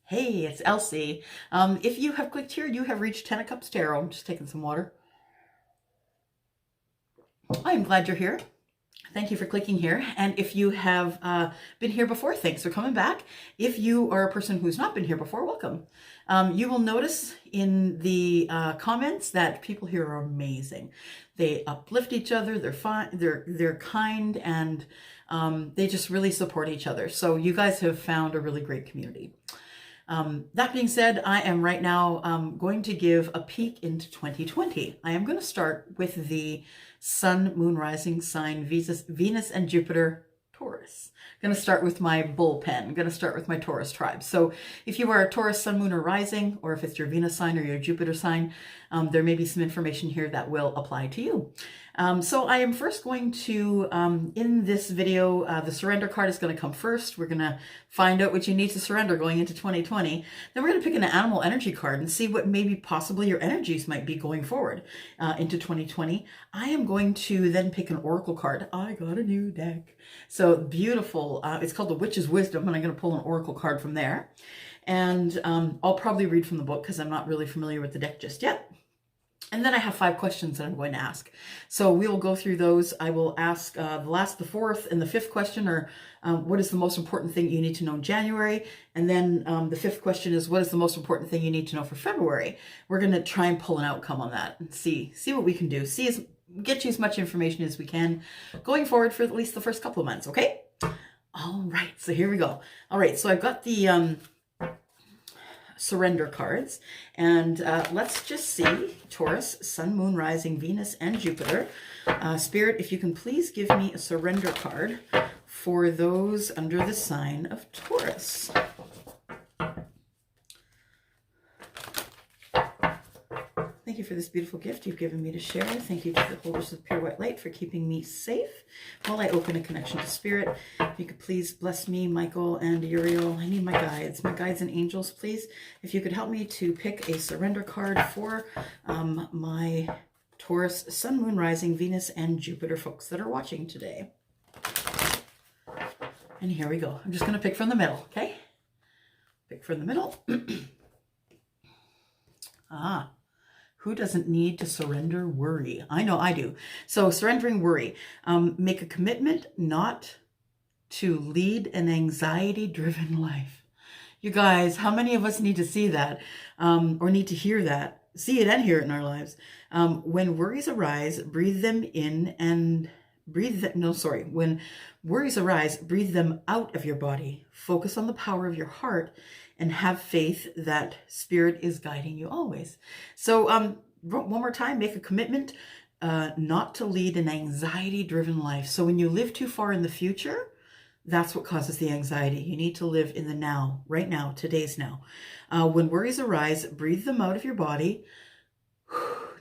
Hey, it's Elsie. If you have clicked here, you have reached 10 of Cups Tarot. I'm just taking some water. I'm glad you're here. Thank you for clicking here. And if you have been here before, thanks for coming back. If you are a person who's not been here before, welcome. You will notice in the comments that people here are amazing. They uplift each other. They're fine. They're kind, and they just really support each other. So you guys have found a really great community. That being said, I am right now going to give a peek into 2020. I am going to start with the Sun, Moon, Rising sign, Venus and Jupiter, Taurus. I'm going to start with my bullpen. I'm going to start with my Taurus tribe. So if you are a Taurus, Sun, Moon, or Rising, or if it's your Venus sign or your Jupiter sign, there may be some information here that will apply to you. So I am first going to, in this video, the surrender card is going to come first. We're going to find out what you need to surrender going into 2020. Then we're going to pick an animal energy card and see what maybe possibly your energies might be going forward into 2020. I am going to then pick an oracle card. I got a new deck. So beautiful. It's called the Witch's Wisdom, and I'm going to pull an oracle card from there. And I'll probably read from the book because I'm not really familiar with the deck just yet. And then I have 5 questions that I'm going to ask. So we will go through those. I will ask the 4th, and the 5th question are, what is the most important thing you need to know in January? And then the 5th question is, what is the most important thing you need to know for February? We're going to try and pull an outcome on that and see what we can do. Get you as much information as we can going forward for at least the first couple of months, okay? All right, so here we go. All right, so I've got the surrender cards, and let's just see Taurus, Sun, Moon, Rising, Venus, and Jupiter. Spirit, if you can please give me a surrender card for those under the sign of Taurus. Thank you for this beautiful gift you've given me to share. Thank you to the holders of pure white light for keeping me safe while I open a connection to Spirit. If you could please bless me, Michael and Uriel. I need my guides and angels, please. If you could help me to pick a surrender card for my Taurus, Sun, Moon, Rising, Venus, and Jupiter folks that are watching today. And here we go. I'm just going to pick from the middle, okay? Pick from the middle. Who doesn't need to surrender worry? I know I do. So surrendering worry. Make a commitment not to lead an anxiety-driven life. You guys, how many of us need to see that or need to hear that? See it and hear it in our lives. When worries arise, breathe them in and when worries arise, breathe them out of your body. Focus on the power of your heart and have faith that Spirit is guiding you always. So one more time, make a commitment not to lead an anxiety-driven life. So when you live too far in the future, that's what causes the anxiety. You need to live in the now, right now, today's now. When worries arise, breathe them out of your body.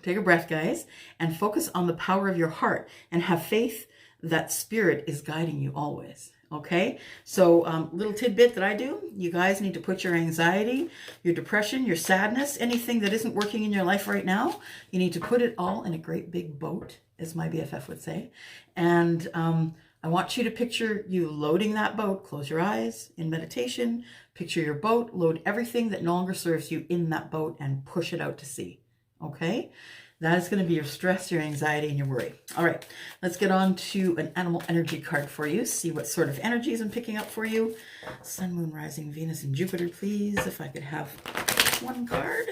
Take a breath, guys, and focus on the power of your heart and have faith that Spirit is guiding you always. Okay, so little tidbit that I do, you guys need to put your anxiety, your depression, your sadness, anything that isn't working in your life right now, you need to put it all in a great big boat, as my BFF would say. And I want you to picture you loading that boat. Close your eyes in meditation, picture your boat, load everything that no longer serves you in that boat and push it out to sea. Okay, that is going to be your stress, your anxiety, and your worry. All right, let's get on to an animal energy card for you. See what sort of energies I'm picking up for you. Sun, Moon, Rising, Venus, and Jupiter, please. If I could have one card.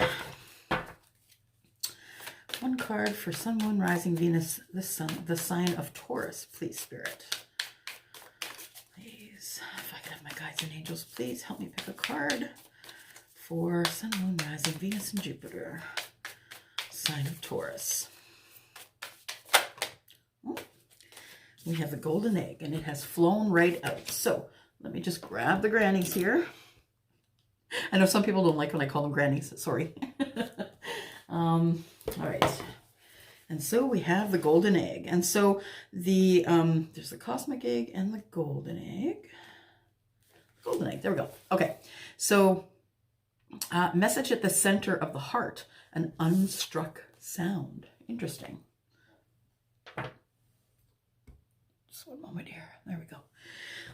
One card for Sun, Moon, Rising, Venus, the sign of Taurus, please, Spirit. Please, if I could have my guides and angels, please help me pick a card for Sun, Moon, Rising, Venus, and Jupiter. Sign of Taurus. We have the golden egg, and it has flown right out. So let me just grab the grannies here. I know some people don't like when I call them grannies. Sorry. All right. And so we have the golden egg. And so there's the cosmic egg and the golden egg. Golden egg. There we go. Okay. So message at the center of the heart. An unstruck sound. Interesting. Just one moment here. There we go.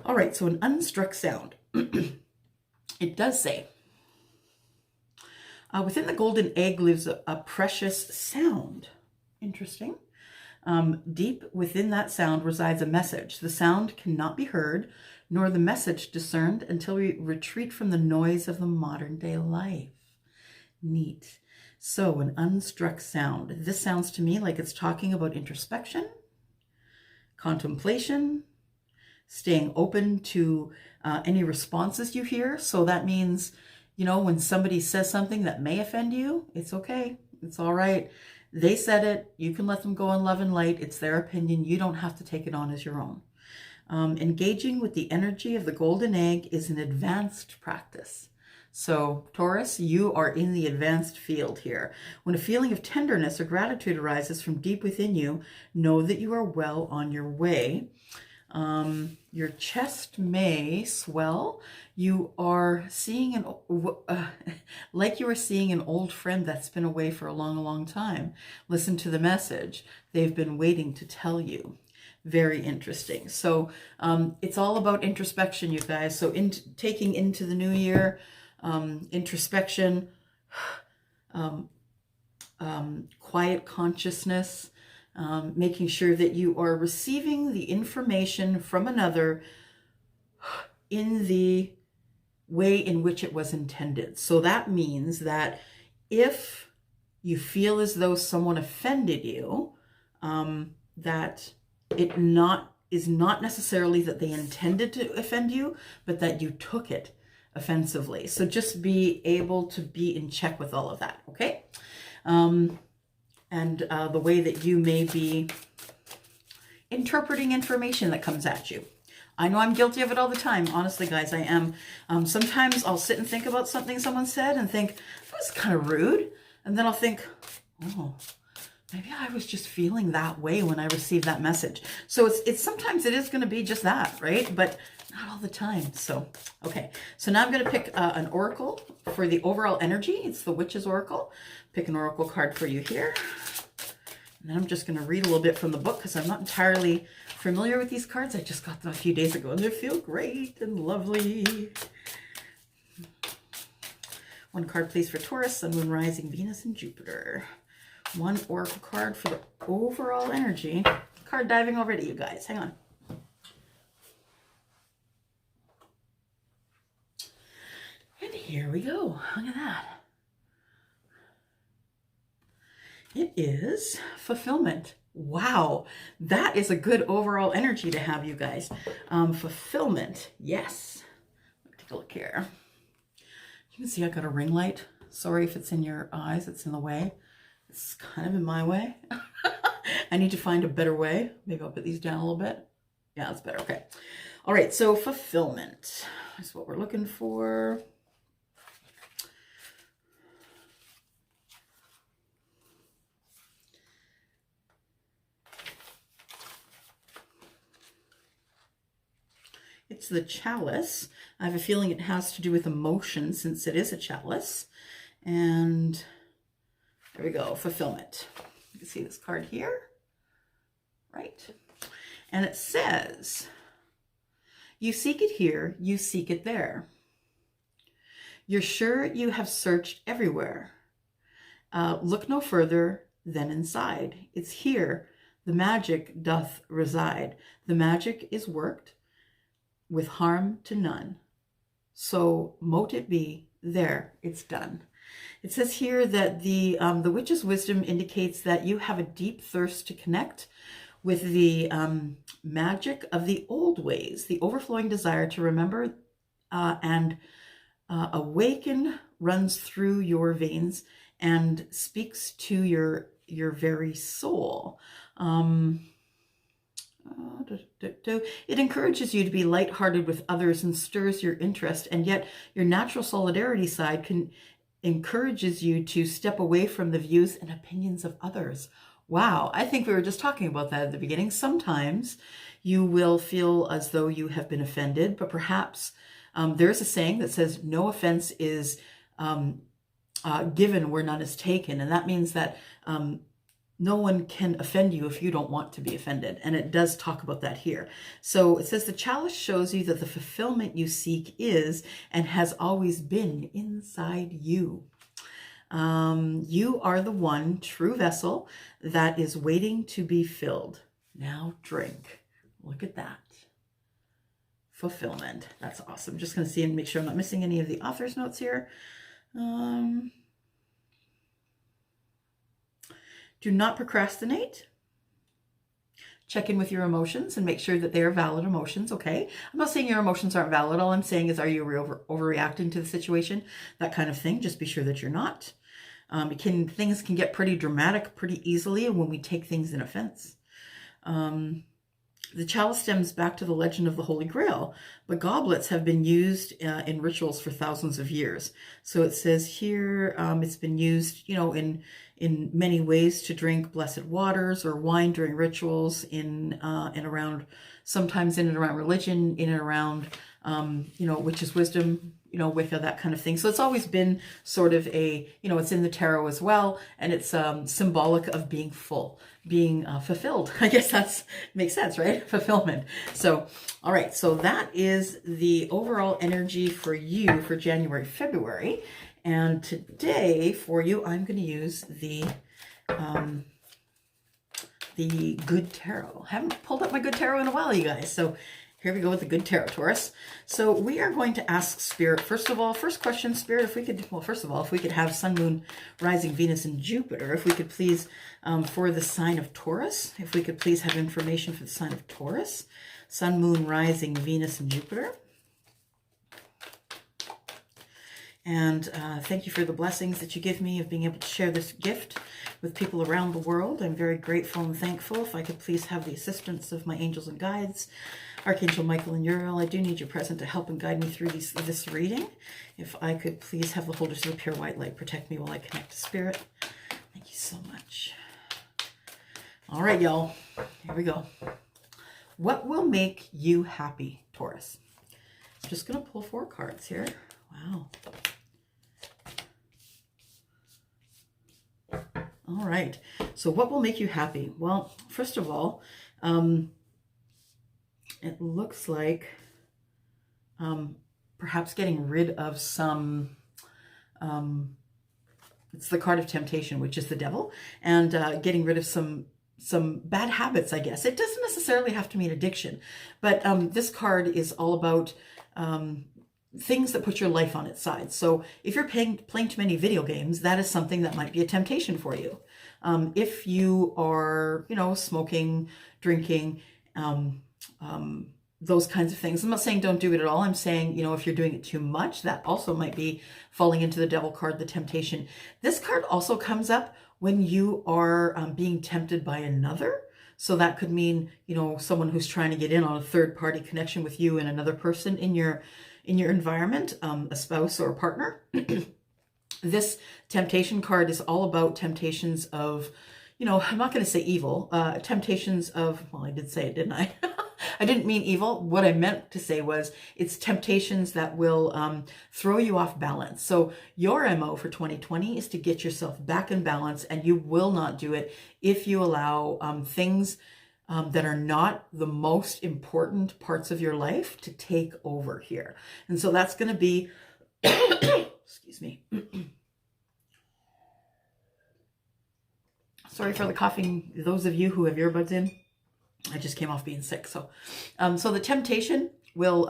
All right, so an unstruck sound. It does say, Within the golden egg lives a precious sound. Interesting. Deep within that sound resides a message. The sound cannot be heard, nor the message discerned until we retreat from the noise of the modern day life. Neat. So an unstruck sound. This sounds to me like it's talking about introspection, contemplation, staying open to any responses you hear. So that means, you know, when somebody says something that may offend you, it's okay. It's all right. They said it. You can let them go in love and light. It's their opinion. You don't have to take it on as your own. Engaging with the energy of the golden egg is an advanced practice. So Taurus, you are in the advanced field here. When a feeling of tenderness or gratitude arises from deep within you, know that you are well on your way. Your chest may swell. You are seeing like you are seeing an old friend that's been away for a long time. Listen to the message. They've been waiting to tell you. Very interesting. So it's all about introspection, you guys. So taking into the new year, introspection, quiet consciousness, making sure that you are receiving the information from another in the way in which it was intended. So that means that if you feel as though someone offended you, that it is not necessarily that they intended to offend you, but that you took it offensively. So just be able to be in check with all of that, okay? And the way that you may be interpreting information that comes at you. I know I'm guilty of it all the time. Honestly, guys, I am. Sometimes I'll sit and think about something someone said and think, that was kind of rude. And then I'll think, oh, maybe I was just feeling that way when I received that message. So it's sometimes it is going to be just that, right? But not all the time. So, okay. So now I'm going to pick an oracle for the overall energy. It's the Witch's Oracle. Pick an oracle card for you here. And then I'm just going to read a little bit from the book because I'm not entirely familiar with these cards. I just got them a few days ago and they feel great and lovely. One card, please, for Taurus, Sun, Moon, Rising, Venus, and Jupiter. One oracle card for the overall energy. Card diving over to you guys. Hang on. And here we go. Look at that. It is fulfillment. Wow, that is a good overall energy to have, you guys. Fulfillment, yes. Take a look here. You can see I got a ring light. Sorry if it's in your eyes, it's in the way. It's kind of in my way. I need to find a better way. Maybe I'll put these down a little bit. Yeah, that's better, okay. All right, so fulfillment is what we're looking for. It's the chalice. I have a feeling it has to do with emotion since it is a chalice. And there we go, fulfillment. You can see this card here, right? And it says, you seek it here, you seek it there. You're sure you have searched everywhere. Look no further than inside. It's here the magic doth reside. The magic is worked with harm to none. So mote it be, there, it's done. It says here that the witch's wisdom indicates that you have a deep thirst to connect with the magic of the old ways, the overflowing desire to remember and awaken runs through your veins and speaks to your very soul. It encourages you to be lighthearted with others and stirs your interest, and yet your natural solidarity side encourages you to step away from the views and opinions of others. Wow, I think we were just talking about that at the beginning. Sometimes you will feel as though you have been offended, but perhaps there's a saying that says no offense is given where none is taken, and that means that no one can offend you if you don't want to be offended. And it does talk about that here. So it says the chalice shows you that the fulfillment you seek is and has always been inside you. You are the one true vessel that is waiting to be filled. Now drink. Look at that. Fulfillment. That's awesome. Just going to see and make sure I'm not missing any of the author's notes here. Do not procrastinate. Check in with your emotions and make sure that they are valid emotions, okay? I'm not saying your emotions aren't valid. All I'm saying is, are you overreacting to the situation? That kind of thing. Just be sure that you're not. Things can get pretty dramatic pretty easily when we take things in offense. The chalice stems back to the legend of the Holy Grail, but goblets have been used in rituals for thousands of years. So it says here it's been used, in many ways to drink blessed waters or wine during rituals in and around, sometimes in and around religion, in and around, witch's wisdom, Wicca, that kind of thing. So it's always been sort of it's in the tarot as well, and it's symbolic of being full, being fulfilled. I guess that makes sense, right? Fulfillment. So, all right. So that is the overall energy for you for January, February. And today for you, I'm going to use the Good Tarot. I haven't pulled up my Good Tarot in a while, you guys. So here we go with the Good Tarot, Taurus. So we are going to ask Spirit, first of all, first question, Spirit, if we could have Sun, Moon, Rising, Venus, and Jupiter, if we could please, for the sign of Taurus, if we could please have information for the sign of Taurus, Sun, Moon, Rising, Venus, and Jupiter. And thank you for the blessings that you give me of being able to share this gift with people around the world. I'm very grateful and thankful. If I could please have the assistance of my angels and guides, Archangel Michael and Uriel, I do need your presence to help and guide me through this reading. If I could please have the holders of the pure white light protect me while I connect to Spirit. Thank you so much. All right, y'all. Here we go. What will make you happy, Taurus? I'm just going to pull 4 cards here. Wow. All right. So what will make you happy? Well, first of all, it looks like perhaps getting rid of some, it's the card of temptation, which is the devil, and getting rid of some bad habits, I guess. It doesn't necessarily have to mean addiction, but this card is all about things that put your life on its side. So if you're playing too many video games, that is something that might be a temptation for you. If you are, smoking, drinking, those kinds of things. I'm not saying don't do it at all. I'm saying, if you're doing it too much, that also might be falling into the devil card, the temptation. This card also comes up when you are being tempted by another. So that could mean, someone who's trying to get in on a third-party connection with you and another person in your environment, a spouse or a partner. This temptation card is all about temptations of, I'm not going to say evil, temptations of, well, I did say it, didn't I? I didn't mean evil. What I meant to say was it's temptations that will throw you off balance. So your MO for 2020 is to get yourself back in balance, and you will not do it if you allow things that are not the most important parts of your life to take over here. And so that's going to be, excuse me. Sorry for the coughing. Those of you who have earbuds in, I just came off being sick. So, so the temptation will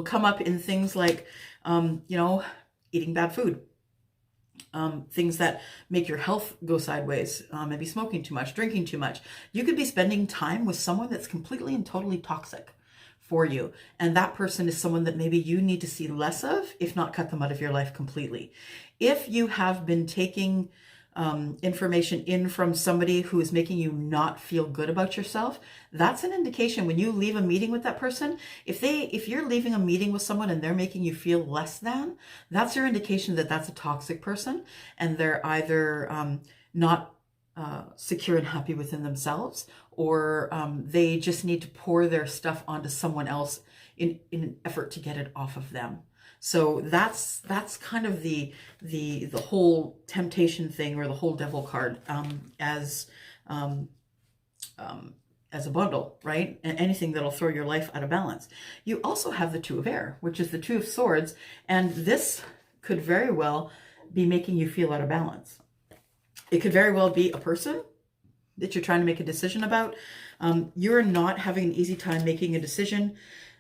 come up in things like, eating bad food, things that make your health go sideways, maybe smoking too much, drinking too much. You could be spending time with someone that's completely and totally toxic for you. And that person is someone that maybe you need to see less of, if not cut them out of your life completely. If you have been taking information in from somebody who is making you not feel good about yourself, that's an indication when you leave a meeting with that person. If you're leaving a meeting with someone and they're making you feel less than, that's your indication that that's a toxic person, and they're either not secure and happy within themselves, or they just need to pour their stuff onto someone else in an effort to get it off of them. So that's kind of the whole temptation thing, or the whole devil card, as a bundle, right? And anything that'll throw your life out of balance. You also have the Two of Air, which is the Two of Swords, and this could very well be making you feel out of balance. It could very well be a person that you're trying to make a decision about. You're not having an easy time making a decision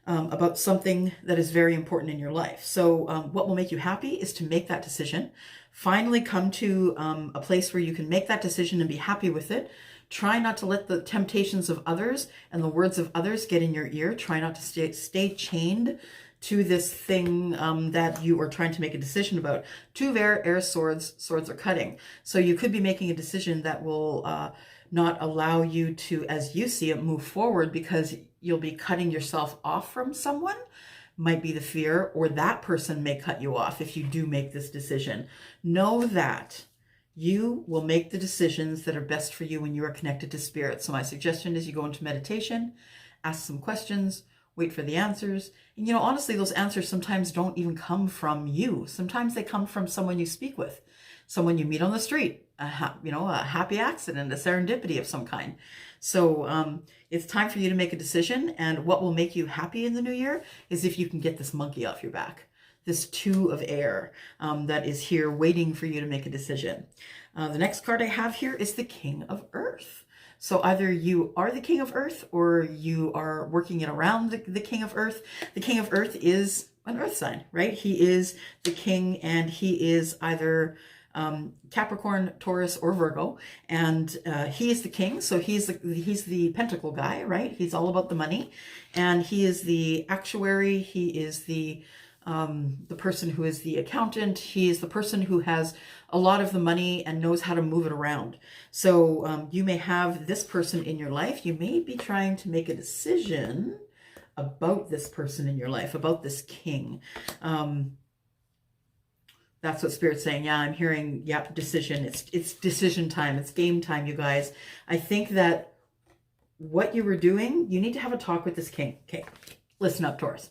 about something that is very important in your life. So what will make you happy is to make that decision. Finally come to a place where you can make that decision and be happy with it. Try not to let the temptations of others and the words of others get in your ear. Try not to stay chained to this thing that you are trying to make a decision about. Two of air swords are cutting. So you could be making a decision that will not allow you to, as you see it, move forward, because you'll be cutting yourself off from someone, might be the fear, or that person may cut you off if you do make this decision. Know that you will make the decisions that are best for you when you are connected to spirit. So my suggestion is you go into meditation, ask some questions, wait for the answers. And honestly, those answers sometimes don't even come from you. Sometimes they come from someone you speak with, someone you meet on the street, a happy accident, a serendipity of some kind. So it's time for you to make a decision. And what will make you happy in the new year is if you can get this monkey off your back, this two of air that is here waiting for you to make a decision. The next card I have here is the King of Earth. So either you are the King of Earth or you are working it around the King of Earth. The King of Earth is an earth sign, right? He is the king, and he is either Capricorn, Taurus, or Virgo, and he is the king. So he's the pentacle guy, right? He's all about the money, and he is the actuary. He is the person who is the accountant. He is the person who has a lot of the money and knows how to move it around. So you may have this person in your life. You may be trying to make a decision about this person in your life, about this king. That's what Spirit's saying. Yeah, I'm hearing, yeah, decision. It's decision time. It's game time, you guys. I think that what you were doing, you need to have a talk with this king. Okay, listen up, Taurus.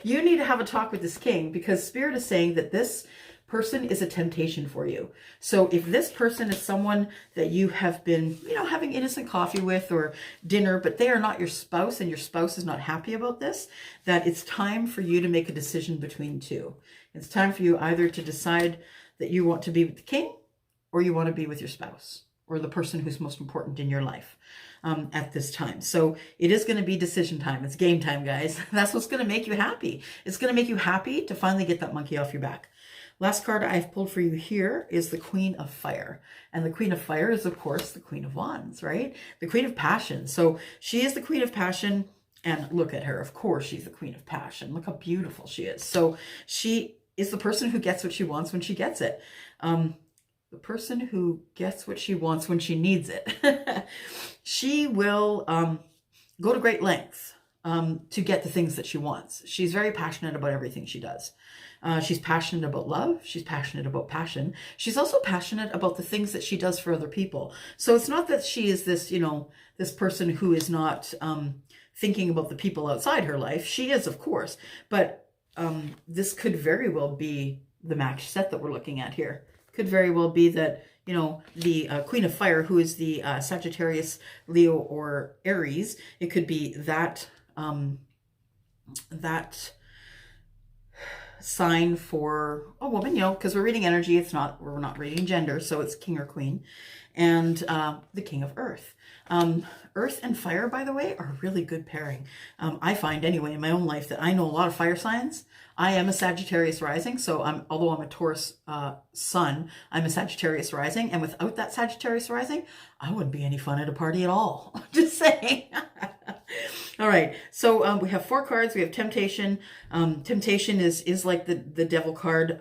You need to have a talk with this king, because Spirit is saying that this person is a temptation for you. So if this person is someone that you have been, having innocent coffee with or dinner, but they are not your spouse, and your spouse is not happy about this, that it's time for you to make a decision between two. It's time for you either to decide that you want to be with the king, or you want to be with your spouse, or the person who's most important in your life at this time. So it is going to be decision time. It's game time, guys. That's what's going to make you happy. It's going to make you happy to finally get that monkey off your back. Last card I've pulled for you here is the Queen of Fire. And the Queen of Fire is, of course, the Queen of Wands, right? The Queen of Passion. So she is the Queen of Passion. And look at her. Of course, she's the Queen of Passion. Look how beautiful she is. So she is the person who gets what she wants when she gets it. The person who gets what she wants when she needs it. She will go to great lengths to get the things that she wants. She's very passionate about everything she does. She's passionate about love. She's passionate about passion. She's also passionate about the things that she does for other people. So it's not that she is this, this person who is not thinking about the people outside her life. She is, of course, but this could very well be the match set that we're looking at here. Could very well be that, the Queen of Fire, who is the Sagittarius, Leo, or Aries, it could be that, that sign for a woman, because we're reading energy. We're not reading gender, so it's king or queen. And the King of Earth. Earth and fire, by the way, are a really good pairing. I find anyway in my own life that I know a lot of fire signs. I am a Sagittarius rising, so although I'm a Taurus sun, I'm a Sagittarius rising, and without that Sagittarius rising, I wouldn't be any fun at a party at all. Just saying. All right, so we have 4 cards. We have temptation. Temptation is like the devil card.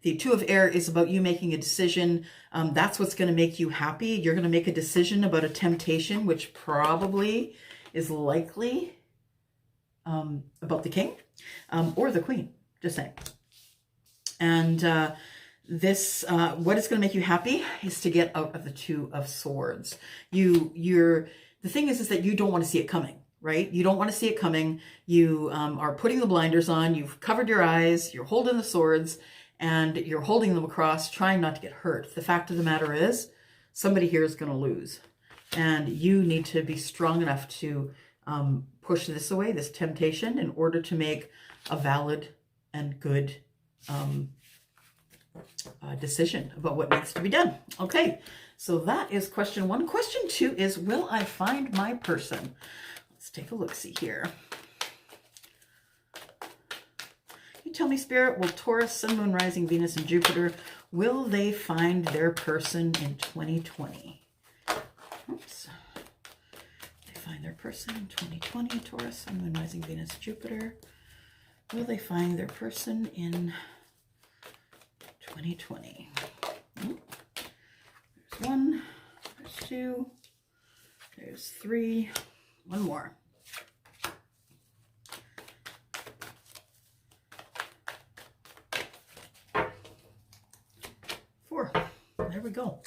The Two of Air is about you making a decision. That's what's going to make you happy. You're going to make a decision about a temptation, which probably is likely about the king or the queen. Just saying. And this, what is going to make you happy is to get out of the Two of Swords. The thing is that you don't want to see it coming. Right? You don't want to see it coming. You are putting the blinders on. You've covered your eyes. You're holding the swords and you're holding them across, trying not to get hurt. The fact of the matter is somebody here is going to lose. And you need to be strong enough to push this away, this temptation, in order to make a valid and good decision about what needs to be done. Okay, so that is question 1. Question 2 is, will I find my person? Let's take a look-see here. You tell me, Spirit, will Taurus, Sun, Moon, Rising, Venus, and Jupiter, will they find their person in 2020? Oops. They find their person in 2020, Taurus, Sun, Moon, Rising, Venus, Jupiter. Will they find their person in 2020? There's 1, there's 2, there's 3, 1 more. 4. There we go.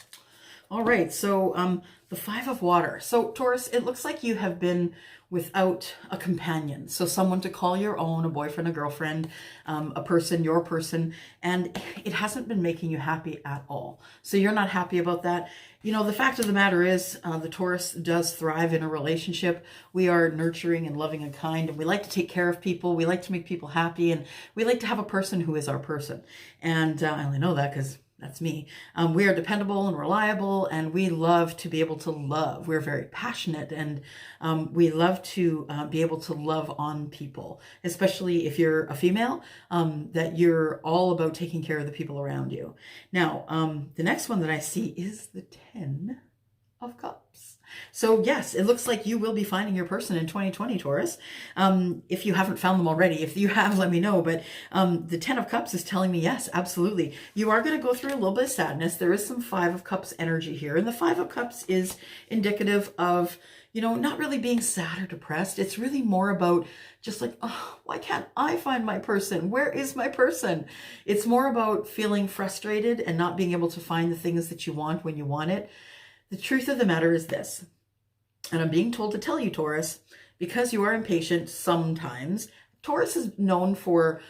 All right, so the 5 of water. So Taurus, it looks like you have been without a companion. So someone to call your own, a boyfriend, a girlfriend, a person, your person, and it hasn't been making you happy at all. So you're not happy about that. You know, the fact of the matter is the Taurus does thrive in a relationship. We are nurturing and loving and kind, and we like to take care of people. We like to make people happy, and we like to have a person who is our person. And I only know that because that's me. We are dependable and reliable, and we love to be able to love. We're very passionate, and we love to be able to love on people, especially if you're a female, that you're all about taking care of the people around you. Now, the next one that I see is the 10 of Cups. So yes, it looks like you will be finding your person in 2020, Taurus. If you haven't found them already, if you have, let me know. But the 10 of Cups is telling me, yes, absolutely. You are going to go through a little bit of sadness. There is some 5 of Cups energy here. And the 5 of Cups is indicative of, you know, not really being sad or depressed. It's really more about just like, oh, why can't I find my person? Where is my person? It's more about feeling frustrated and not being able to find the things that you want when you want it. The truth of the matter is this, and I'm being told to tell you, Taurus, because you are impatient sometimes. Taurus is known for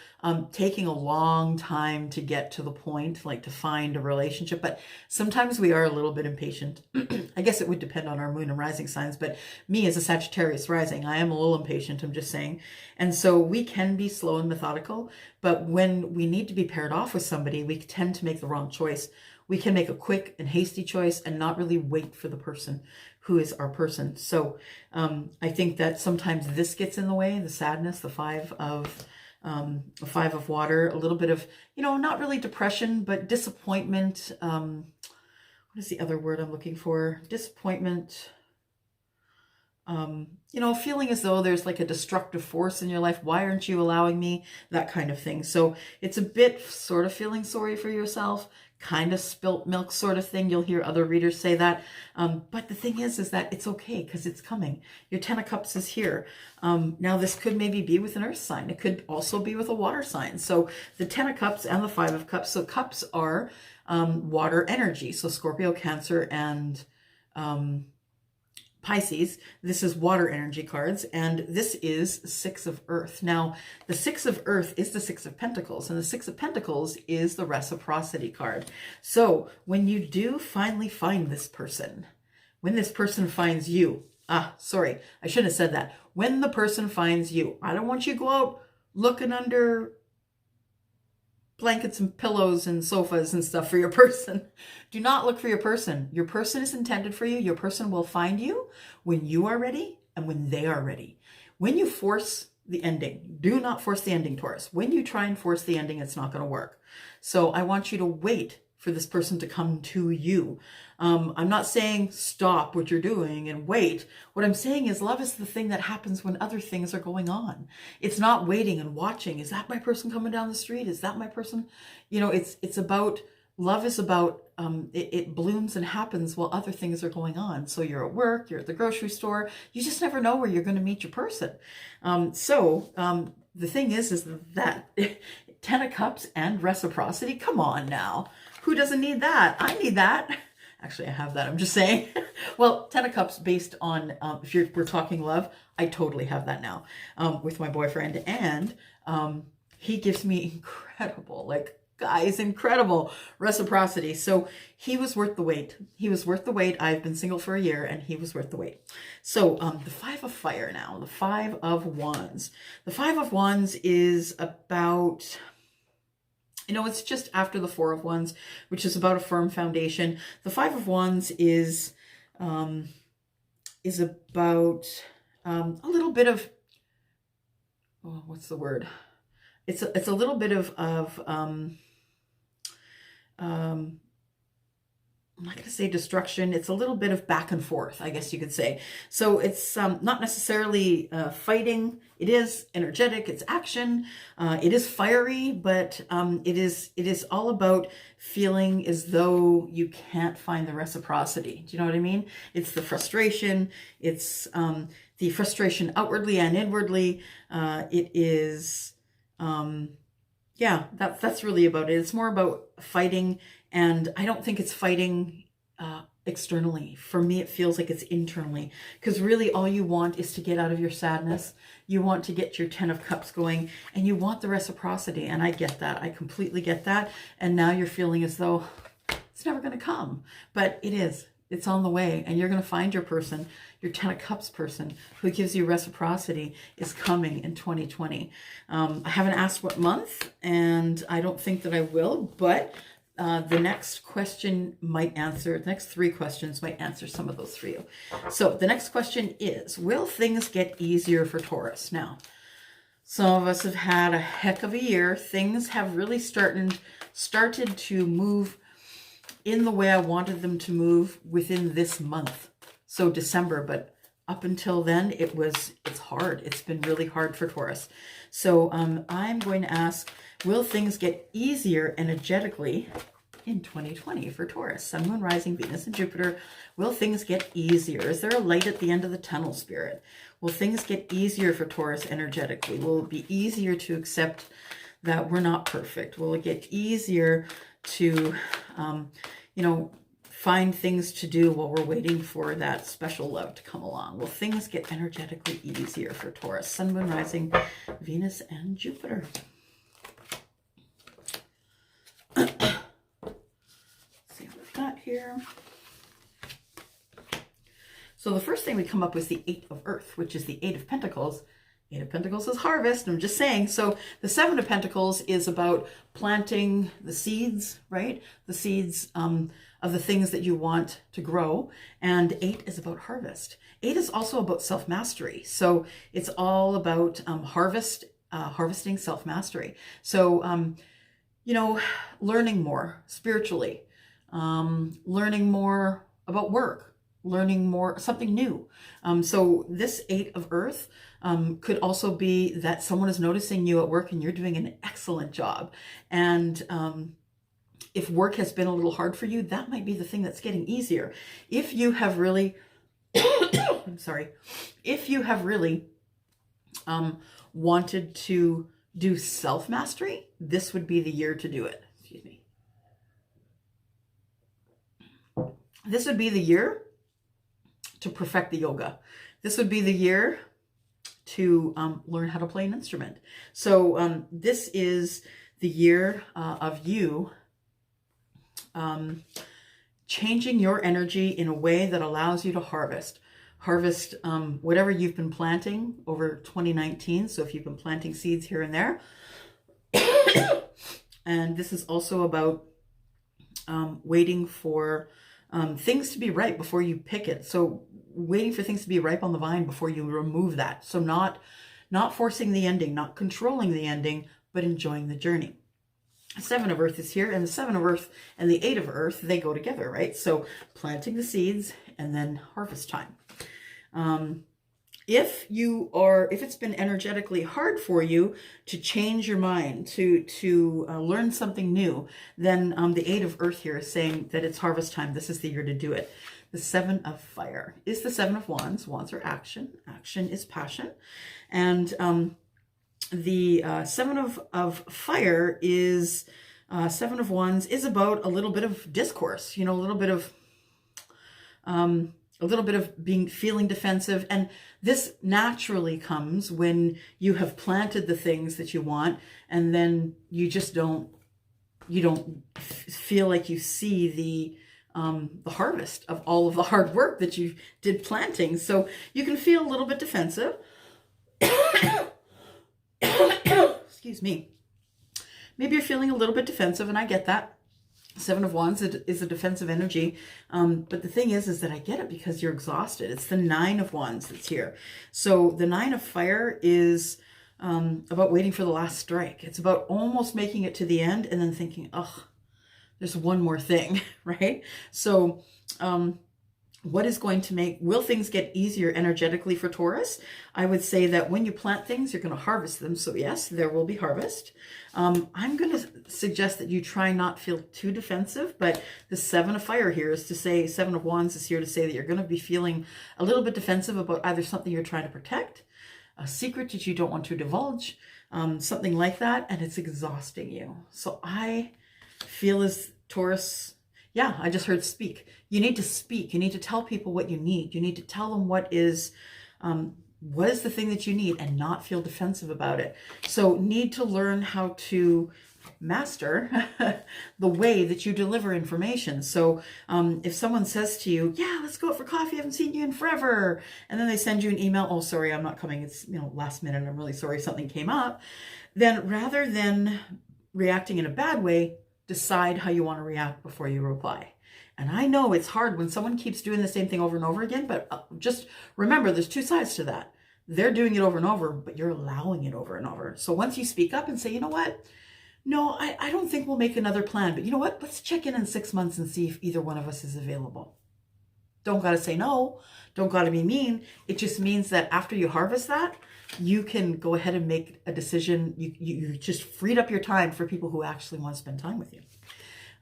taking a long time to get to the point, like to find a relationship, but sometimes we are a little bit impatient. I guess it would depend on our moon and rising signs, but me as a Sagittarius rising, I am a little impatient, I'm just saying. And so we can be slow and methodical, but when we need to be paired off with somebody, we tend to make the wrong choice. We can make a quick and hasty choice and not really wait for the person who is our person. So I think that sometimes this gets in the way, the sadness, the 5 of water, a little bit of, you know, not really depression, but disappointment. What is the other word I'm looking for? Disappointment. You know, feeling as though there's like a destructive force in your life. Why aren't you allowing me? That kind of thing. So it's a bit sort of feeling sorry for yourself, kind of spilt milk sort of thing. You'll hear other readers say that. But the thing is that it's okay because it's coming. Your 10 of Cups is here. Now this could maybe be with an earth sign. It could also be with a water sign. So the 10 of Cups and the 5 of Cups. So cups are water energy. So Scorpio, Cancer, and Pisces. This is water energy cards, and this is 6 of Earth. Now, the 6 of Earth is the 6 of Pentacles, and the 6 of Pentacles is the reciprocity card. So when you do finally find this person, when this person finds you, sorry, I shouldn't have said that. When the person finds you, I don't want you to go out looking under blankets and pillows and sofas and stuff for your person. Do not look for your person. Your person is intended for you. Your person will find you when you are ready and when they are ready. When you force the ending, do not force the ending, Taurus. When you try and force the ending, it's not going to work. So I want you to wait for this person to come to you. I'm not saying stop what you're doing and wait. What I'm saying is love is the thing that happens when other things are going on. It's not waiting and watching. Is that my person coming down the street? Is that my person? You know, it's about, love is about, it blooms and happens while other things are going on. So you're at work, you're at the grocery store. You just never know where you're going to meet your person. The thing is that 10 of Cups and reciprocity. Come on now. Who doesn't need that? I need that. Actually, I have that. I'm just saying. Well, 10 of Cups based on, if we're talking love, I totally have that now with my boyfriend. And he gives me incredible, like, guys, incredible reciprocity. So he was worth the wait. He was worth the wait. I've been single for a year and he was worth the wait. So the 5 of Fire now, the 5 of Wands. The 5 of Wands is about, You know, it's just after the Four of Wands, which is about a firm foundation. The Five of Wands is about a little bit of, oh, what's the word? It's a little bit of I'm not going to say destruction. It's a little bit of back and forth, I guess you could say. So it's not necessarily fighting. It is energetic. It's action. It is fiery, but it is all about feeling as though you can't find the reciprocity. Do you know what I mean? It's the frustration. It's the frustration outwardly and inwardly. It is, yeah, that's really about it. It's more about fighting. And I don't think it's fighting externally. For me, it feels like it's internally, because really all you want is to get out of your sadness. You want to get your 10 of Cups going, and you want the reciprocity. And I get that. I completely get that. And now you're feeling as though it's never going to come, but it is. It's on the way, and you're going to find your person. Your 10 of Cups person who gives you reciprocity is coming in 2020. I haven't asked what month, and I don't think that I will, but the next question might answer, the next 3 questions might answer some of those for you. So the next question is, will things get easier for Taurus? Now, some of us have had a heck of a year. Things have really started to move in the way I wanted them to move within this month. So December, but up until then, it's hard. It's been really hard for Taurus. So I'm going to ask, will things get easier energetically in 2020 for Taurus? Sun, Moon, Rising, Venus, and Jupiter. Will things get easier? Is there a light at the end of the tunnel, Spirit? Will things get easier for Taurus energetically? Will it be easier to accept that we're not perfect? Will it get easier to, you know, find things to do while we're waiting for that special love to come along? Will things get energetically easier for Taurus? Sun, Moon, Rising, Venus, and Jupiter. Here. So the first thing we come up with is the 8 of Earth, which is the 8 of Pentacles. 8 of Pentacles is harvest. I'm just saying. So the 7 of Pentacles is about planting the seeds, right? The seeds of the things that you want to grow. And 8 is about harvest. 8 is also about self-mastery. So it's all about harvesting self-mastery. So, you know, learning more spiritually. Learning more about work, learning more, something new. So this 8 of Earth could also be that someone is noticing you at work and you're doing an excellent job. And if work has been a little hard for you, that might be the thing that's getting easier. If you have really, I'm sorry, if you have really wanted to do self-mastery, this would be the year to do it. Excuse me. This would be the year to perfect the yoga. This would be the year to learn how to play an instrument. So this is the year of you changing your energy in a way that allows you to harvest whatever you've been planting over 2019. So if you've been planting seeds here and there, and this is also about waiting for things to be ripe before you pick it. So waiting for things to be ripe on the vine before you remove that. So not forcing the ending, not controlling the ending, but enjoying the journey. 7 of Earth is here, and the 7 of Earth and the 8 of Earth, they go together, right? So planting the seeds and then harvest time. If it's been energetically hard for you to change your mind, to learn something new, then the 8 of Earth here is saying that it's harvest time. This is the year to do it. The 7 of Fire is the 7 of Wands. Wands are action. Action is passion. And the 7 of Fire is 7 of Wands is about a little bit of discourse, you know, a little bit of feeling defensive. And this naturally comes when you have planted the things that you want, and then you just don't feel like you see the harvest of all of the hard work that you did planting. So you can feel a little bit defensive. Excuse me. maybe you're feeling a little bit defensive, and I get that. Seven of Wands is a defensive energy. But the thing is that I get it because you're exhausted. It's the Nine of Wands that's here. So the Nine of Fire is about waiting for the last strike. It's about almost making it to the end and then thinking, oh, there's one more thing, right? So what is going to will things get easier energetically for Taurus? I would say that when you plant things, you're going to harvest them. So yes, there will be harvest. I'm going to suggest that you try not feel too defensive, but the Seven of Fire here is to say, Seven of Wands is here to say that you're going to be feeling a little bit defensive about either something you're trying to protect, a secret that you don't want to divulge, something like that, and it's exhausting you. So I feel as Taurus, yeah, I just heard speak. You need to speak. You need to tell people what you need. You need to tell them what is the thing that you need and not feel defensive about it. So need to learn how to master the way that you deliver information. So if someone says to you, yeah, let's go out for coffee, I haven't seen you in forever, and then they send you an email, oh, sorry, I'm not coming, it's, you know, last minute, I'm really sorry, something came up, then rather than reacting in a bad way, decide how you want to react before you reply. And I know it's hard when someone keeps doing the same thing over and over again, but just remember, there's two sides to that. They're doing it over and over, but you're allowing it over and over. So once you speak up and say, you know what? No, I don't think we'll make another plan, but you know what? Let's check in 6 months and see if either one of us is available. Don't got to say no. Don't got to be mean. It just means that after you harvest that, you can go ahead and make a decision. You just freed up your time for people who actually want to spend time with you.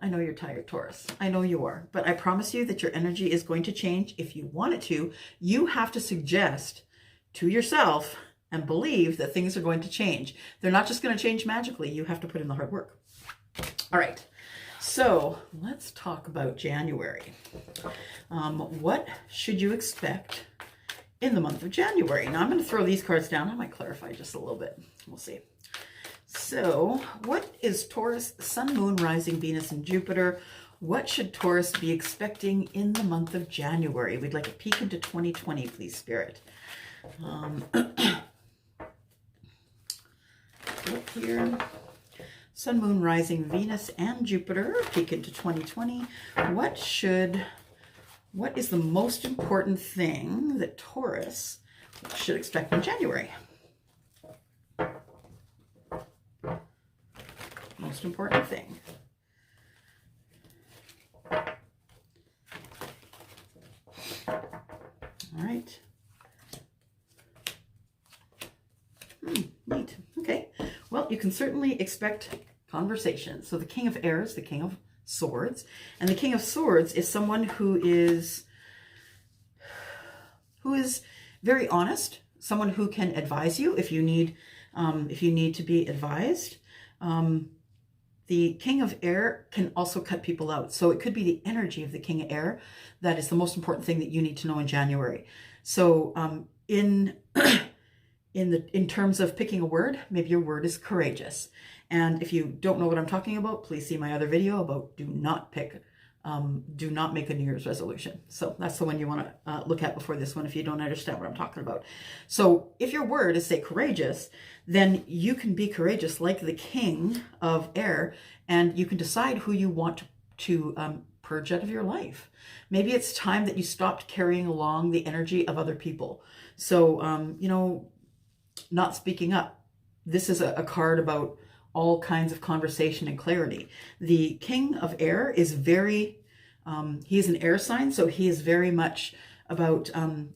I know you're tired, Taurus. I know you are, but I promise you that your energy is going to change. If you want it to, you have to suggest to yourself and believe that things are going to change. They're not just going to change magically. You have to put in the hard work. All right. So let's talk about January. What should you expect in the month of January? Now I'm going to throw these cards down. I might clarify just a little bit. We'll see. So what is Taurus, Sun, Moon, Rising, Venus, and Jupiter? What should Taurus be expecting in the month of January? We'd like a peek into 2020, please, Spirit. Look here. Sun, Moon, Rising, Venus, and Jupiter. Peek into 2020. What is the most important thing that Taurus should expect in January? Most important thing. All right. Neat. Okay. Well, you can certainly expect conversation. So the King of Air is the King of Swords, and the King of Swords is someone who is very honest, someone who can advise you if you need to be advised. The King of Air can also cut people out. So it could be the energy of the King of Air that is the most important thing that you need to know in January. So in terms of picking a word, maybe your word is courageous. And if you don't know what I'm talking about, please see my other video about do not make a New Year's resolution. So that's the one you want to look at before this one if you don't understand what I'm talking about. So if your word is, say, courageous, then you can be courageous like the King of Air, and you can decide who you want to purge out of your life. Maybe it's time that you stopped carrying along the energy of other people. So, not speaking up. This is a card about all kinds of conversation and clarity. The King of Air is he is an air sign, so he is very much about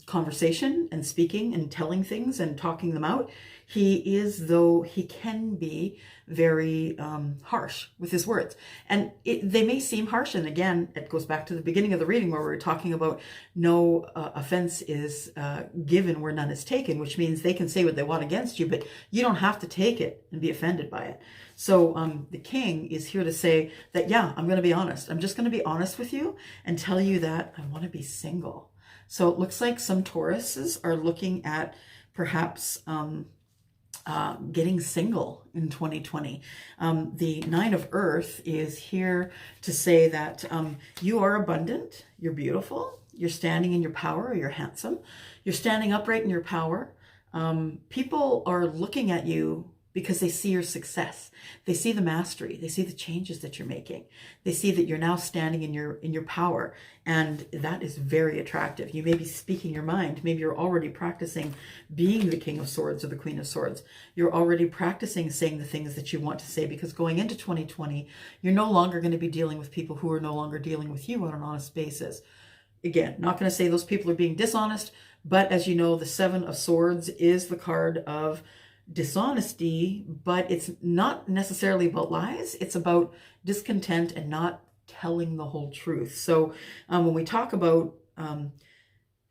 conversation and speaking and telling things and talking them out. He can be very harsh with his words. And they may seem harsh, and again, it goes back to the beginning of the reading where we were talking about no offense is given where none is taken, which means they can say what they want against you, but you don't have to take it and be offended by it. So the King is here to say that, yeah, I'm going to be honest. I'm just going to be honest with you and tell you that I want to be single. So it looks like some Tauruses are looking at perhaps getting single in 2020. The Nine of Earth is here to say that you are abundant, you're beautiful, you're standing in your power, you're handsome, you're standing upright in your power. People are looking at you because they see your success. They see the mastery. They see the changes that you're making. They see that you're now standing in your power. And that is very attractive. You may be speaking your mind. Maybe you're already practicing being the King of Swords or the Queen of Swords. You're already practicing saying the things that you want to say, because going into 2020, you're no longer going to be dealing with people who are no longer dealing with you on an honest basis. Again, not going to say those people are being dishonest, but as you know, the Seven of Swords is the card of dishonesty, but it's not necessarily about lies. It's about discontent and not telling the whole truth. So when we talk about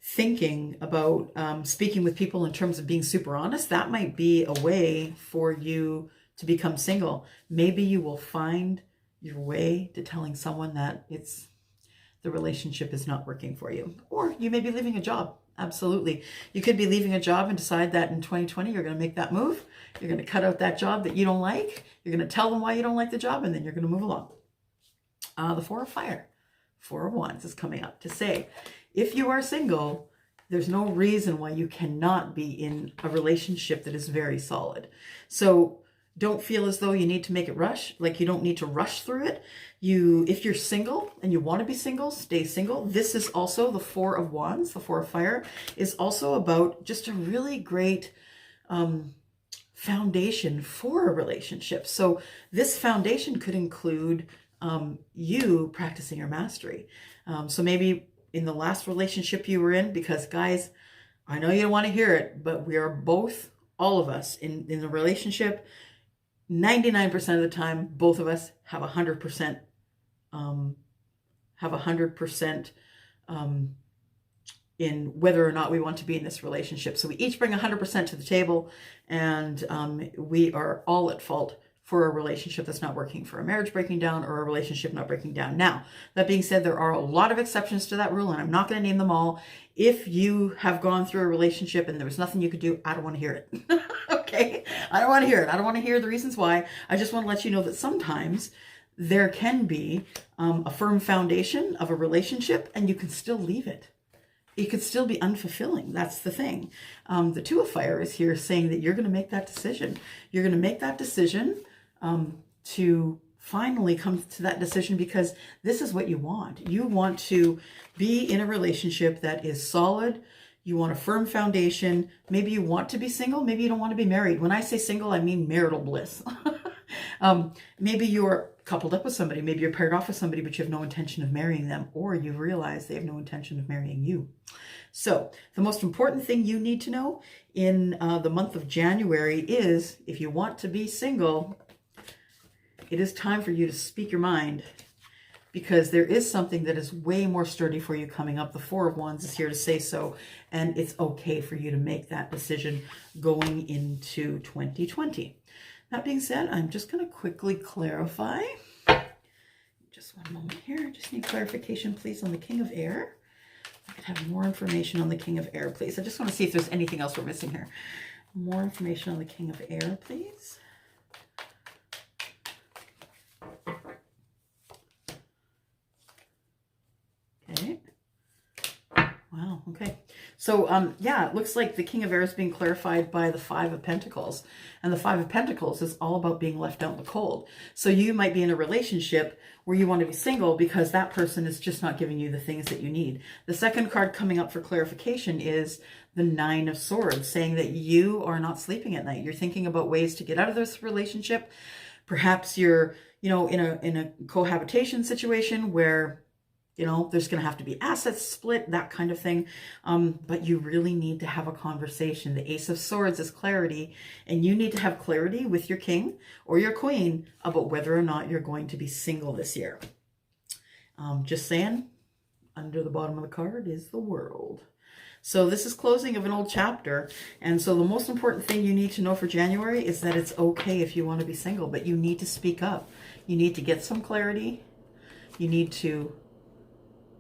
thinking about speaking with people in terms of being super honest, that might be a way for you to become single. Maybe you will find your way to telling someone that the relationship is not working for you. Or you may be leaving a job. Absolutely. You could be leaving a job and decide that in 2020, you're going to make that move. You're going to cut out that job that you don't like. You're going to tell them why you don't like the job, and then you're going to move along. The Four of Fire, Four of Wands is coming up to say, if you are single, there's no reason why you cannot be in a relationship that is very solid. So don't feel as though you need to make it rush. Like, you don't need to rush through it. If you're single and you want to be single, stay single. This is also the Four of Wands, the Four of Fire, is also about just a really great foundation for a relationship. So this foundation could include you practicing your mastery. So maybe in the last relationship you were in, because guys, I know you don't want to hear it, but we are both, all of us in the relationship, 99% of the time, both of us have 100%, in whether or not we want to be in this relationship. So we each bring 100% to the table, and we are all at fault for a relationship that's not working, for a marriage breaking down or a relationship not breaking down. Now, that being said, there are a lot of exceptions to that rule, and I'm not going to name them all. If you have gone through a relationship and there was nothing you could do, I don't want to hear it. Okay? I don't want to hear it. I don't want to hear the reasons why. I just want to let you know that sometimes there can be a firm foundation of a relationship, and you can still leave it. It could still be unfulfilling. That's the thing. The Two of Fire is here saying that you're going to make that decision. You're going to make that decision to finally come to that decision, because this is what you want. You want to be in a relationship that is solid. You want a firm foundation. Maybe you want to be single. Maybe you don't want to be married. When I say single, I mean marital bliss. Maybe you're coupled up with somebody. Maybe you're paired off with somebody, but you have no intention of marrying them, or you realize they have no intention of marrying you. So the most important thing you need to know in the month of January is, if you want to be single, it is time for you to speak your mind, because there is something that is way more sturdy for you coming up. The Four of Wands is here to say so, and it's okay for you to make that decision going into 2020. That being said, I'm just going to quickly clarify. Just one moment here. Just need clarification, please, on the King of Air. I could have more information on the King of Air, please. I just want to see if there's anything else we're missing here. More information on the King of Air, please. Okay. Wow. Okay. So, yeah, it looks like the King of Air is being clarified by the Five of Pentacles. And the Five of Pentacles is all about being left out in the cold. So you might be in a relationship where you want to be single because that person is just not giving you the things that you need. The second card coming up for clarification is the Nine of Swords, saying that you are not sleeping at night. You're thinking about ways to get out of this relationship. Perhaps you're, in a cohabitation situation where there's going to have to be assets split, that kind of thing. But you really need to have a conversation. The Ace of Swords is clarity, and you need to have clarity with your king or your queen about whether or not you're going to be single this year. Just saying, under the bottom of the card is the World. So this is closing of an old chapter. And so the most important thing you need to know for January is that it's okay if you want to be single, but you need to speak up. You need to get some clarity. You need to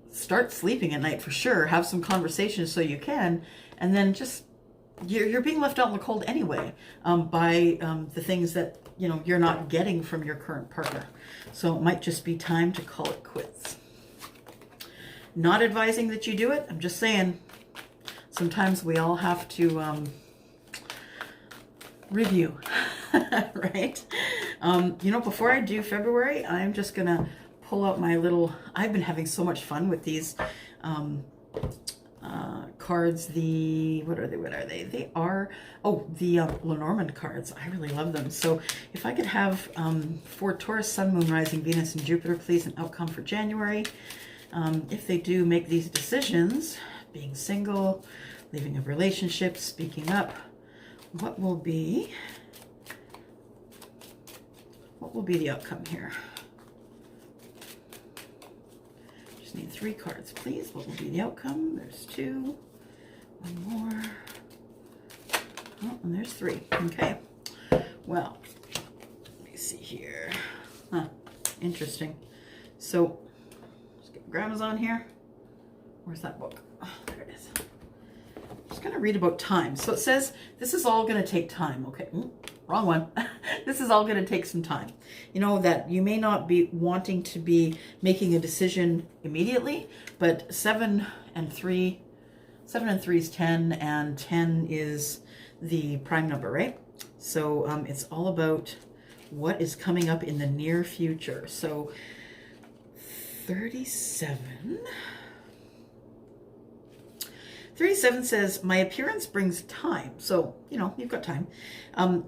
start sleeping at night for sure. Have some conversations so you can. And then just, you're being left out in the cold anyway by the things that, you're not getting from your current partner. So it might just be time to call it quits. Not advising that you do it. I'm just saying, sometimes we all have to review. right? You know, before I do February, I'm just gonna pull out my little, I've been having so much fun with these cards. What are they? They are, oh, the Lenormand cards. I really love them. So if I could have for Taurus, Sun, Moon, Rising, Venus, and Jupiter, please, an outcome for January. If they do make these decisions, being single, leaving a relationship, speaking up, what will be the outcome here? Just need 3 cards, please. What will be the outcome? There's 2. One more. Oh, and there's 3. Okay. Well, let me see here. Huh. Interesting. So, let's get grandma's on here. Where's that book? Oh, there it is. I'm just going to read about time. So it says this is all going to take time. Okay. Wrong one. This is all going to take some time. You know that you may not be wanting to be making a decision immediately, but 7 and 3 is 10, and 10 is the prime number, right? So it's all about what is coming up in the near future. So 37 says, my appearance brings time. So, you know, you've got time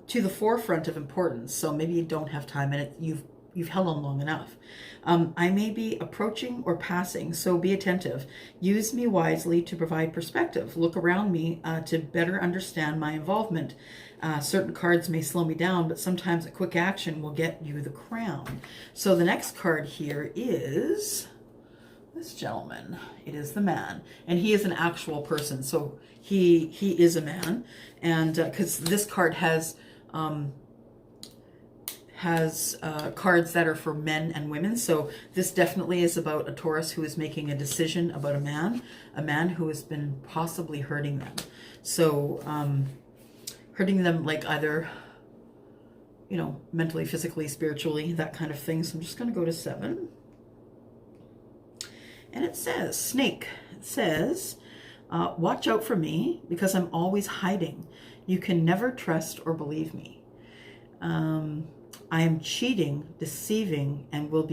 to the forefront of importance. So maybe you don't have time and you've held on long enough. I may be approaching or passing, so be attentive. Use me wisely to provide perspective. Look around me to better understand my involvement. Certain cards may slow me down, but sometimes a quick action will get you the crown. So the next card here is this gentleman. It is the man, and he is an actual person. So he is a man, and because this card has cards that are for men and women. So this definitely is about a Taurus who is making a decision about a man who has been possibly hurting them. So hurting them like either, you know, mentally, physically, spiritually, that kind of thing. So I'm just going to go to 7. And it says, snake, it says, watch out for me because I'm always hiding. You can never trust or believe me. I am cheating, deceiving, and will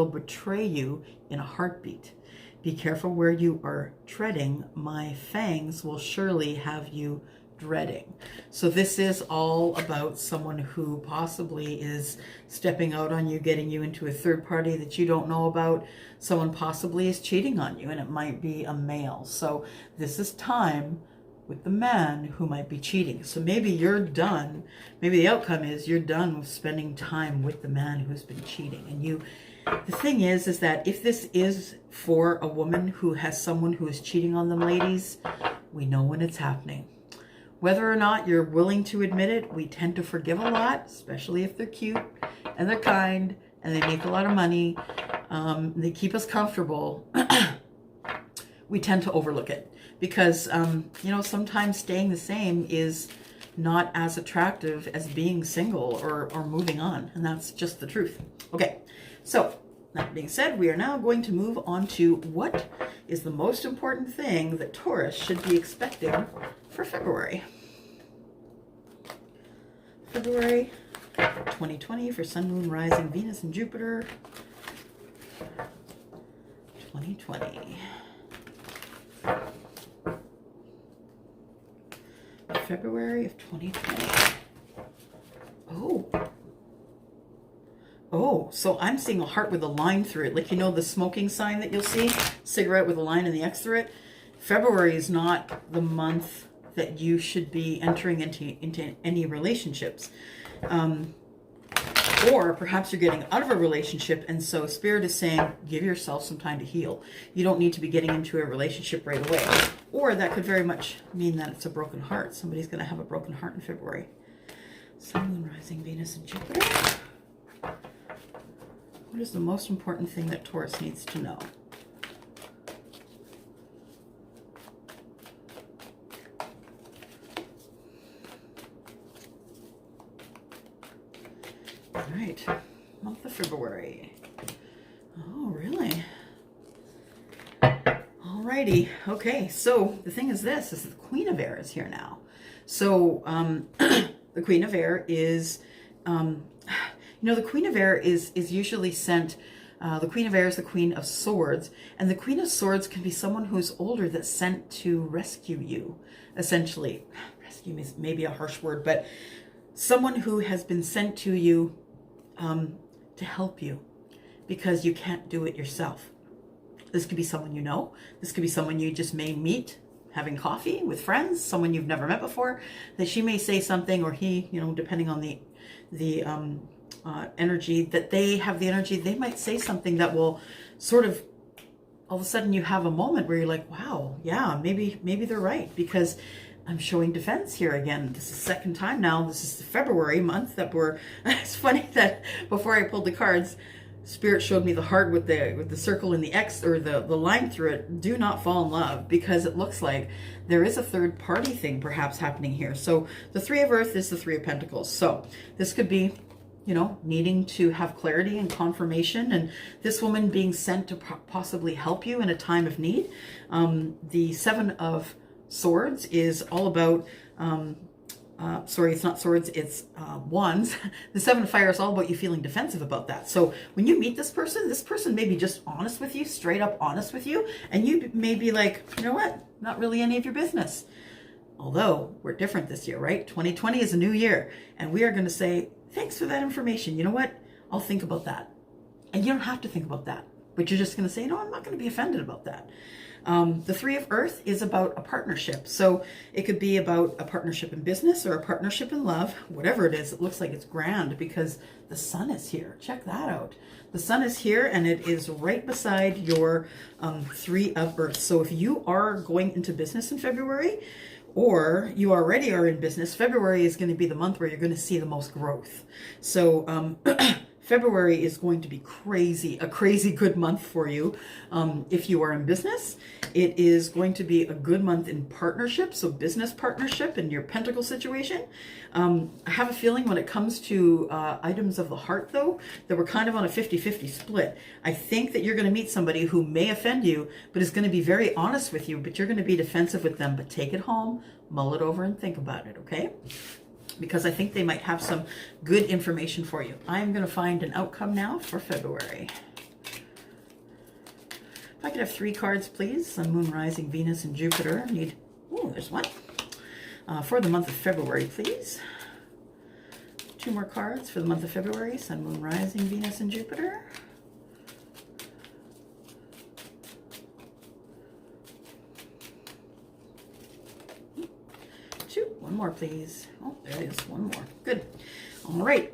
betray you in a heartbeat. Be careful where you are treading. My fangs will surely have you dreading. So this is all about someone who possibly is stepping out on you, getting you into a third party that you don't know about. Someone possibly is cheating on you, and it might be a male. So this is time with the man who might be cheating. So maybe you're done. Maybe the outcome is you're done with spending time with the man who's been cheating. And the thing is that if this is for a woman who has someone who is cheating on them, ladies, we know when it's happening. Whether or not you're willing to admit it, we tend to forgive a lot, especially if they're cute and they're kind and they make a lot of money. They keep us comfortable. We tend to overlook it because, you know, sometimes staying the same is not as attractive as being single or moving on. And that's just the truth. Okay, so that being said, we are now going to move on to what is the most important thing that Taurus should be expecting for February. February 2020 for Sun, Moon, Rising, Venus, and Jupiter. 2020. February of 2020. Oh, so I'm seeing a heart with a line through it. Like, you know, the smoking sign that you'll see? Cigarette with a line and the X through it. February is not the month that you should be entering into any relationships. Or perhaps you're getting out of a relationship, and so Spirit is saying, give yourself some time to heal. You don't need to be getting into a relationship right away. Or that could very much mean that it's a broken heart. Somebody's going to have a broken heart in February. Sun, Moon, Rising, Venus, and Jupiter. What is the most important thing that Taurus needs to know? All right, month of February. Oh, really? Alrighty. Okay, so the thing is this, is the Queen of Air is here now. So the Queen of Air is, the Queen of Air is usually sent. The Queen of Air is the Queen of Swords, and the Queen of Swords can be someone who's older that's sent to rescue you, essentially. Rescue is maybe a harsh word, but someone who has been sent to you to help you because you can't do it yourself. This could be someone you know. This could be someone you just may meet having coffee with friends, someone you've never met before, that she may say something, or he, depending on the energy, that they have the energy, they might say something that will sort of, all of a sudden you have a moment where you're like, wow, yeah, maybe they're right, because I'm showing defense here again. This is the second time now. This is the February month that it's funny that before I pulled the cards, Spirit showed me the heart with the circle and the X, or the line through it. Do not fall in love, because it looks like there is a third party thing perhaps happening here. So the Three of Earth is the Three of Pentacles. So this could be, needing to have clarity and confirmation, and this woman being sent to possibly help you in a time of need. The Seven of Swords is all about, sorry, it's not swords, it's wands. The Seven of Fire is all about you feeling defensive about that. So when you meet this person may be just honest with you, straight up honest with you, and you may be like, you know what, not really any of your business. Although we're different this year, right? 2020 is a new year, and we are going to say, thanks for that information. You know what? I'll think about that. And you don't have to think about that, but you're just going to say, no, I'm not going to be offended about that. The Three of Earth is about a partnership. So it could be about a partnership in business or a partnership in love, whatever it is. It looks like it's grand because the sun is here. Check that out. The sun is here, and it is right beside your Three of Earth. So if you are going into business in February, or you already are in business, February is going to be the month where you're going to see the most growth. So February is going to be a crazy good month for you. If you are in business, it is going to be a good month in partnership, so business partnership in your pentacle situation. I have a feeling when it comes to items of the heart, though, that we're kind of on a 50-50 split. I think that you're going to meet somebody who may offend you, but is going to be very honest with you, but you're going to be defensive with them. But take it home, mull it over, and think about it, okay? Because I think they might have some good information for you. I'm going to find an outcome now for February. If I could have 3 cards, please. Sun, Moon, Rising, Venus, and Jupiter. I need, there's one. For the month of February, please. 2 more cards for the month of February. Sun, Moon, Rising, Venus, and Jupiter. One more, please. Oh, there it is. One more. Good. All right.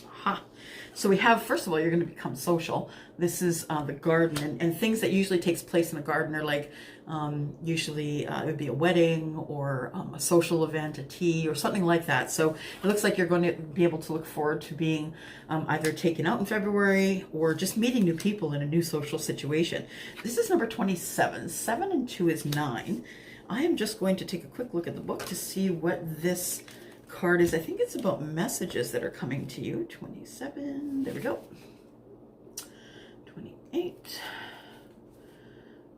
Aha. So we have, first of all, you're going to become social. This is the garden, and things that usually takes place in the garden are like, usually it would be a wedding or a social event, a tea or something like that. So it looks like you're going to be able to look forward to being either taken out in February or just meeting new people in a new social situation. This is number 27. 7 and 2 is 9. I am just going to take a quick look at the book to see what this card is. I think it's about messages that are coming to you. 27, there we go. 28,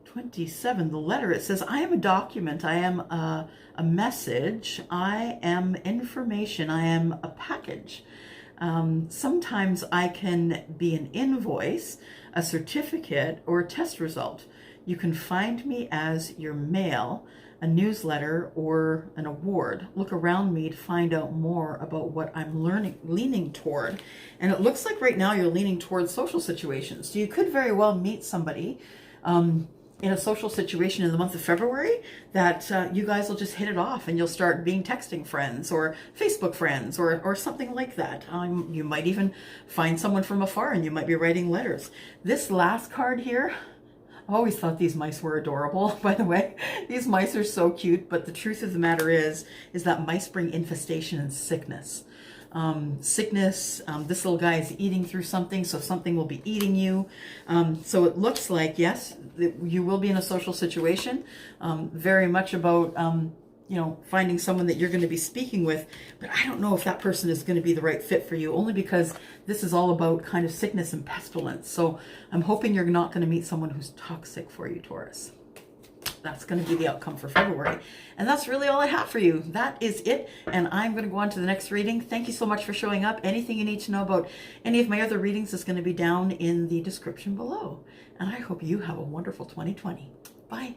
27, the letter, it says, I am a document, I am a message, I am information, I am a package. Sometimes I can be an invoice, a certificate, or a test result. You can find me as your mail, a newsletter, or an award. Look around me to find out more about what I'm leaning toward. And it looks like right now you're leaning towards social situations. So you could very well meet somebody in a social situation in the month of February that you guys will just hit it off, and you'll start being texting friends or Facebook friends or something like that. You might even find someone from afar, and you might be writing letters. This last card here, I've always thought these mice were adorable, by the way. These mice are so cute, but the truth of the matter is that mice bring infestation and sickness. This little guy is eating through something, so something will be eating you. So it looks like, yes, you will be in a social situation, very much about, finding someone that you're going to be speaking with, but I don't know if that person is going to be the right fit for you, only because this is all about kind of sickness and pestilence. So I'm hoping you're not going to meet someone who's toxic for you, Taurus. That's going to be the outcome for February. And that's really all I have for you. That is it. And I'm going to go on to the next reading. Thank you so much for showing up. Anything you need to know about any of my other readings is going to be down in the description below. And I hope you have a wonderful 2020. Bye.